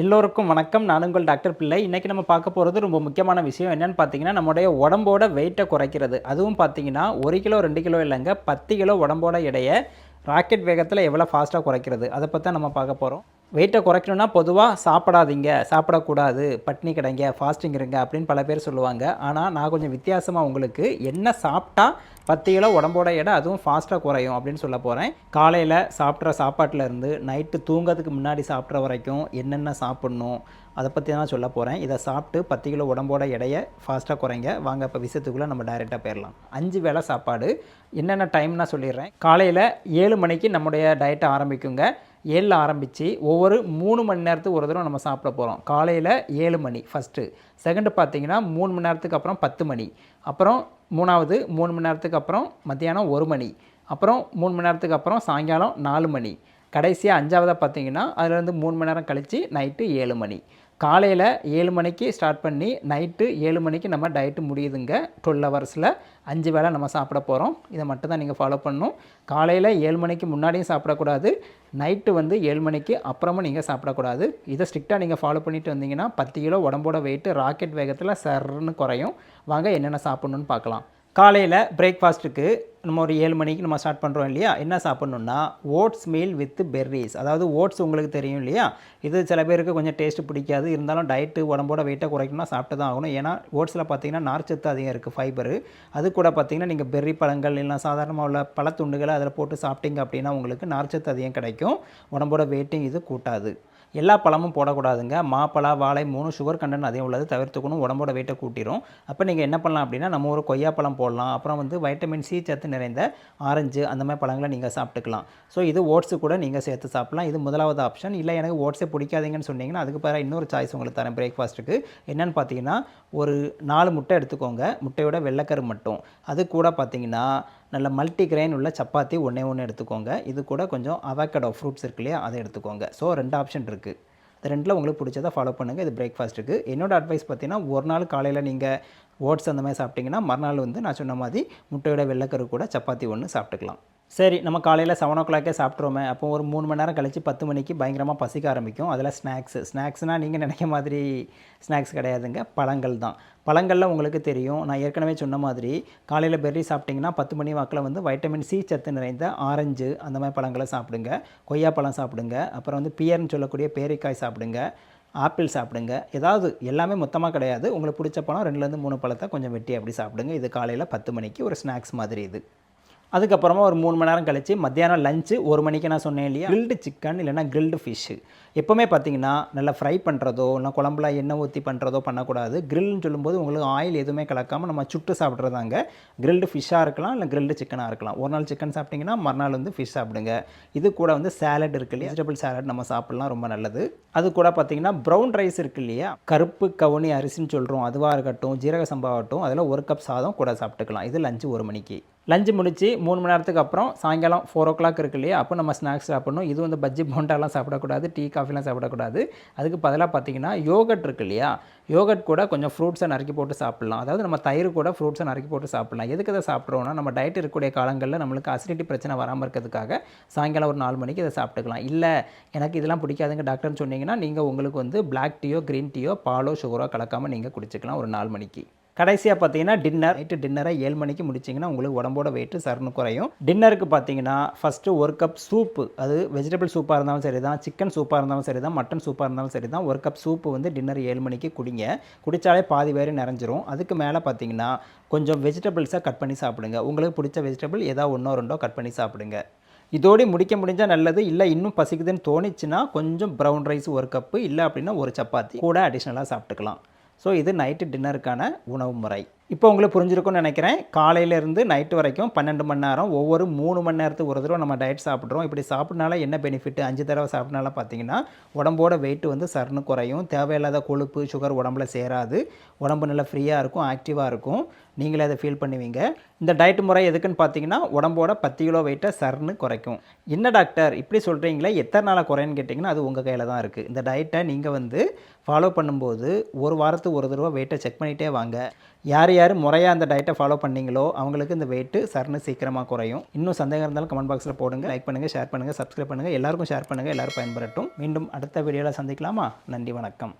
எல்லோருக்கும் வணக்கம். நான் உங்கள் டாக்டர் பிள்ளை. இன்றைக்கி நம்ம பார்க்க போகிறது ரொம்ப முக்கியமான விஷயம் என்னென்னு பார்த்தீங்கன்னா, நம்முடைய உடம்போட வெயிட்டை குறைக்கிறது. அதுவும் பார்த்தீங்கன்னா 1 கிலோ 2 கிலோ இல்லைங்க, 10 கிலோ உடம்போட எடையை ராக்கெட் வேகத்தில் எவ்வளோ ஃபாஸ்ட்டாக குறைக்கிறது, அதை பற்றி தான் நம்ம பார்க்க போகிறோம். வெயிட்டை குறைக்கணும்னா பொதுவாக சாப்பிடாதீங்க, சாப்பிடக்கூடாது, பட்னி கிடங்க, ஃபாஸ்டிங் இருங்க அப்படின்னு பல பேர் சொல்லுவாங்க. ஆனால் நான் கொஞ்சம் வித்தியாசமாக உங்களுக்கு என்ன சாப்பிட்டா 10 கிலோ உடம்போட எடை அதுவும் ஃபாஸ்ட்டாக குறையும் அப்படின்னு சொல்ல போகிறேன். காலையில் சாப்பிட்ற சாப்பாட்டிலேருந்து நைட்டு தூங்கிறதுக்கு முன்னாடி சாப்பிட்ற வரைக்கும் என்னென்ன சாப்பிட்ணும் அதை பற்றி தான் சொல்ல போகிறேன். இதை சாப்பிட்டு 10 கிலோ உடம்போட எடையை ஃபாஸ்ட்டாக குறைங்க. வாங்க இப்போ விஷயத்துக்குள்ளே நம்ம டைரெக்டாக போயிடலாம். 5 வேளை சாப்பாடு என்னென்ன டைம்னா சொல்லிடுறேன். காலையில் 7 மணிக்கு நம்முடைய டயட்டை ஆரம்பிக்குங்க. 7 ஆரம்பித்து ஒவ்வொரு 3 மணி நேரத்துக்கு ஒரு தடவை நம்ம சாப்பிட போகிறோம். காலையில் 7 மணி ஃபஸ்ட்டு, செகண்டு பார்த்தீங்கன்னா 3 மணி நேரத்துக்கு அப்புறம் 10 மணி, அப்புறம் மூணாவது 3 மணி நேரத்துக்கு அப்புறம் மத்தியானம் 1 மணி, அப்புறம் 3 மணி நேரத்துக்கு அப்புறம் சாயங்காலம் 4 மணி, கடைசியாக 5ஆவதாக பார்த்தீங்கன்னா அதுலேருந்து 3 மணி நேரம் கழித்து நைட்டு 7 மணி. காலையில் 7 மணிக்கு ஸ்டார்ட் பண்ணி நைட்டு 7 மணிக்கு நம்ம டயட்டு முடியுதுங்க. 12 ஹவர்ஸில் 5 வேளை நம்ம சாப்பிட போகிறோம். இதை மட்டும் தான் நீங்கள் ஃபாலோ பண்ணணும். காலையில் 7 மணிக்கு முன்னாடியும் சாப்பிடக்கூடாது, நைட்டு 7 மணிக்கு அப்புறமும் நீங்கள் சாப்பிடக்கூடாது. இதை ஸ்ட்ரிக்டாக நீங்கள் ஃபாலோ பண்ணிட்டு வந்தீங்கன்னா 10 கிலோ உடம்போட வெயிட்டு ராக்கெட் வேகத்தில் சர்ன்னு குறையும். வாங்க என்னென்ன சாப்பிட்ணுன்னு பார்க்கலாம். காலையில் பிரேக்ஃபாஸ்ட்டுக்கு நம்ம ஒரு 7 மணிக்கு நம்ம ஸ்டார்ட் பண்ணுறோம் இல்லையா, என்ன சாப்பிட்ணுன்னா ஓட்ஸ் மீல் வித் பெர்ரிஸ். அதாவது ஓட்ஸ் உங்களுக்கு தெரியும் இல்லையா, இது சில பேருக்கு கொஞ்சம் டேஸ்ட்டு பிடிக்காது, இருந்தாலும் டயட்டு உடம்போட வெயிட்டை குறைக்கணும்னா சாப்பிட்டு தான் ஆகணும். ஏன்னா ஓட்ஸில் பார்த்தீங்கன்னா நார்ச்சத்து அதிகம் இருக்குது, ஃபைபரு. அது கூட பார்த்தீங்கன்னா நீங்கள் பெர்ரி பழங்கள் இல்லைனா சாதாரணமாக உள்ள பழத்துண்டுகளை அதில் போட்டு சாப்பிட்டீங்க அப்படின்னா உங்களுக்கு நார்ச்சத்து அதிகம் கிடைக்கும். உடம்போட வெயிட்டும் இது கூட்டாது. எல்லா பழமும் போடக்கூடாதுங்க. மாப்பழா, வாழை 3 சுகர் கண்டென்ட் அதிகம் உள்ளது, தவிர்த்துக்கணும். உடம்போட வெயிட்டை கூட்டிடும். அப்போ நீங்கள் என்ன பண்ணலாம் அப்படின்னா நம்ம ஒரு கொய்யாப்பழம் போடலாம், அப்புறம் வைட்டமின் சி சத்து நிறைந்த ஆரஞ்சு அந்த மாதிரி பழங்களை நீங்கள் சாப்பிட்டுக்கலாம். ஸோ இது ஓட்ஸு கூட நீங்கள் சேர்த்து சாப்பிட்லாம். இது முதலாவது ஆப்ஷன். இல்லை எனக்கு ஓட்ஸே பிடிக்காதீங்கன்னு சொன்னீங்கன்னா அதுக்கு பிறகு இன்னொரு சாய்ஸ் உங்களுக்கு தரேன் பிரேக்ஃபாஸ்ட்டுக்கு. என்னென்னு பார்த்தீங்கன்னா ஒரு 4 முட்டை எடுத்துக்கோங்க, முட்டையோட வெள்ளைக்கரு மட்டும். அது கூட பார்த்தீங்கன்னா நல்ல மல்டி கிரெயின் உள்ள சப்பாத்தி ஒன்று எடுத்துக்கோங்க. இது கூட கொஞ்சம் அவகேடோ ஃப்ரூட்ஸ் இருக்கு இல்லையா, அதை எடுத்துக்கோங்க. ஸோ 2 ஆப்ஷன் இருக்குது. இந்த 2ல் உங்களுக்கு பிடிச்சதை ஃபாலோ பண்ணுங்கள். இது பிரேக்ஃபாஸ்ட்டுக்கு. என்னோட அட்வைஸ் பார்த்தீங்கன்னா ஒரு நாள் காலையில் நீங்கள் ஓட்ஸ் அந்த மாதிரி சாப்பிட்டிங்கன்னா மறுநாள் நான் சொன்ன மாதிரி முட்டையோட வெள்ளைக்கரு கூட சப்பாத்தி ஒன்று சாப்பிட்டுக்கலாம். சரி, நம்ம காலையில் 7 o'clock சாப்பிட்றோமே, அப்போ ஒரு 3 மணி நேரம் கழித்து 10 மணிக்கு பயங்கரமாக பசிக்க ஆரம்பிக்கும். அதில் ஸ்நாக்ஸ்னால் நீங்கள் நினைக்க மாதிரி ஸ்நாக்ஸ் கிடையாதுங்க, பழங்கள் தான். பழங்களில் உங்களுக்கு தெரியும், நான் ஏற்கனவே சொன்ன மாதிரி காலையில் பெர்ரி சாப்பிட்டிங்கன்னா 10 மணி வாக்கில் வைட்டமின் சி சத்து நிறைந்த ஆரஞ்சு அந்த மாதிரி பழங்களை சாப்பிடுங்க. கொய்யாப்பழம் சாப்பிடுங்க, அப்புறம் பியர்னு சொல்லக்கூடிய பேரிக்காய் சாப்பிடுங்க, ஆப்பிள் சாப்பிடுங்க. ஏதாவது எல்லாமே மொத்தமாக கிடையாது, உங்களுக்கு பிடிச்ச பழம் 2லேருந்து 3 பழத்தை கொஞ்சம் வெட்டி அப்படி சாப்பிடுங்க. இது காலையில் 10 மணிக்கு ஒரு ஸ்நாக்ஸ் மாதிரி இது. அதுக்கப்புறமா ஒரு 3 மணி நேரம் கழித்து மத்தியானம் லஞ்சு 1 மணிக்கு நான் சொன்னேன் இல்லையா, கிரில்டு சிக்கன் இல்லைனா கிரில்டு ஃபிஷ்ஷு. எப்போவுமே பார்த்தீங்கன்னா நல்லா ஃப்ரை பண்ணுறதோ இல்லை குழம்புல எண்ணெய் ஊற்றி பண்ணுறதோ பண்ணக்கூடாது. கிரில்னு சொல்லும்போது உங்களுக்கு ஆயில் எதுவுமே கலக்காமல் நம்ம சுட்டு சாப்பிட்றதாங்க. கிரில்டு ஃபிஷ்ஷாக இருக்கலாம் இல்லை கிரில்டு சிக்கனாக இருக்கலாம். ஒரு நாள் சிக்கன் சாப்பிட்டிங்கன்னா மறுநாள் ஃபிஷ் சாப்பிடுங்க. இது கூட சேலட் இருக்கு இல்லையா, வெஜிடபிள் சாலட் நம்ம சாப்பிட்லாம், ரொம்ப நல்லது. அது கூட பார்த்தீங்கன்னா ப்ரௌன் ரைஸ் இருக்கு இல்லையா, கருப்பு கவுனி அரிசின்னு சொல்கிறோம், அதுவாக இருக்கட்டும், ஜீரக சம்பாகட்டும், அதில் 1 கப் சாதம் கூட சாப்பிட்டுக்கலாம். இது லஞ்சு 1 மணிக்கு. லஞ்சு முடித்து 3 மணி நேரத்துக்கு அப்புறம் சாயங்காலம் 4 o'clock இருக்கு இல்லையா, அப்போ நம்ம ஸ்நாக்ஸ் சாப்பிட்ணும். இது பஜ்ஜி போண்டாலாம் சாப்பிடக்கூடாது, டீ காஃபிலாம் சாப்பிடக்கூடாது. அதுக்கு பதிலாக பார்த்தீங்கன்னா யோகட் இருக்கு இல்லையா, யோகட் கூட கொஞ்சம் ஃப்ரூட்ஸை நறுக்கி போட்டு சாப்பிட்லாம். அதாவது நம்ம தயிர் கூட ஃப்ரூட்ஸை நறுக்கி போட்டு சாப்பிட்லாம். எதுக்கு இதை சாப்பிட்றோன்னா நம்ம டயட் இருக்கக்கூடிய காலங்களில் நம்மளுக்கு அசிடிட்டி பிரச்சனை வராமல் இருக்கிறதுக்காக சாயங்காலம் ஒரு 4 மணிக்கு இதை சாப்பிட்டுக்கலாம். இல்லை எனக்கு இதெல்லாம் பிடிக்காதுங்க டாக்டர்னு சொன்னீங்கன்னா நீங்கள் உங்களுக்கு பிளாக் டீயோ க்ரீன் டீயோ பாலோ சுகரோ கலக்காமல் நீங்கள் குடிச்சிக்கலாம் ஒரு 4 மணிக்கு. கடைசியாக பார்த்தீங்கன்னா நைட்டு டின்னரை 7 மணிக்கு முடிச்சிங்கன்னா உங்களுக்கு உடம்போட வெயிட்டு சர்னு குறையும். டின்னருக்கு பார்த்தீங்கன்னா ஃபஸ்ட்டு 1 கப் சூப்பு, அது வெஜிடபிள் சூப்பாக இருந்தாலும் சரி தான், சிக்கன் சூப்பாக இருந்தாலும் சரி தான், மட்டன் சூப்பாக இருந்தாலும் சரி தான், 1 கப் சூப்பு டின்னர் 7 மணிக்கு குடிங்க. குடித்தாலே பாதி வேறு நிறைஞ்சிரும். அதுக்கு மேலே பார்த்தீங்கன்னா கொஞ்சம் வெஜிடபிள்ஸை கட் பண்ணி சாப்பிடுங்க. உங்களுக்கு பிடிச்ச வெஜிடபிள் ஏதாவது 1 or 2 கட் பண்ணி சாப்பிடுங்க. இதோடு முடிக்க முடிஞ்சால் நல்லது. இல்லை இன்னும் பசிக்குதுன்னு தோணிச்சுன்னா கொஞ்சம் ப்ரௌன் ரைஸ் 1 கப்பு, இல்லை அப்படின்னா ஒரு சப்பாத்தி கூட அடிஷ்னலாக சாப்பிட்டுக்கலாம். ஸோ இது நைட்டு டின்னருக்கான உணவு முறை. இப்போ உங்களுக்கு புரிஞ்சிருக்கும்னு நினைக்கிறேன். காலையிலேருந்து நைட்டு வரைக்கும் 12 மணி நேரம் ஒவ்வொரு 3 மணி நேரத்துக்கு ஒரு தடவை நம்ம டயட் சாப்பிட்றோம். இப்படி சாப்பிட்னால என்ன பெனிஃபிட், 5 தடவை சாப்பிட்னால பார்த்தீங்கன்னா உடம்போட வெயிட்டு சர்னு குறையும். தேவையில்லாத கொழுப்பு சுகர் உடம்புல சேராது. உடம்பு நல்லா ஃப்ரீயாக இருக்கும், ஆக்டிவாக இருக்கும். நீங்களே அதை ஃபீல் பண்ணுவீங்க. இந்த டயட் முறை எதுக்குன்னு பார்த்தீங்கன்னா உடம்போட 10 கிலோ வெயிட்டை சர்னு குறைக்கும். என்ன டாக்டர் இப்படி சொல்கிறீங்களே, எத்தனை நாளாக குறைன்னு கேட்டிங்கன்னா அது உங்கள் கையில் தான் இருக்குது. இந்த டயட்டை நீங்கள் ஃபாலோ பண்ணும்போது ஒரு வாரத்துக்கு ஒரு தடவை வெயிட்டை செக் பண்ணிகிட்டே வாங்க. யார் யார் முறையாக அந்த டயட்டை ஃபாலோ பண்ணீங்களோ அவங்களுக்கு இந்த வெயிட்டு சர்னு சீக்கிரமாக குறையும். இன்னும் சந்தேகம் இருந்தாலும் கமெண்ட் பாக்ஸில் போடுங்க. லைக் பண்ணுங்கள், ஷேர் பண்ணுங்கள், சப்ஸ்கிரைப் பண்ணுங்கள். எல்லாருக்கும் ஷேர் பண்ணுங்கள். எல்லோரும் பயன்பெறட்டும். மீண்டும் அடுத்த வீடியோவில் சந்திக்கலாமா? நன்றி, வணக்கம்.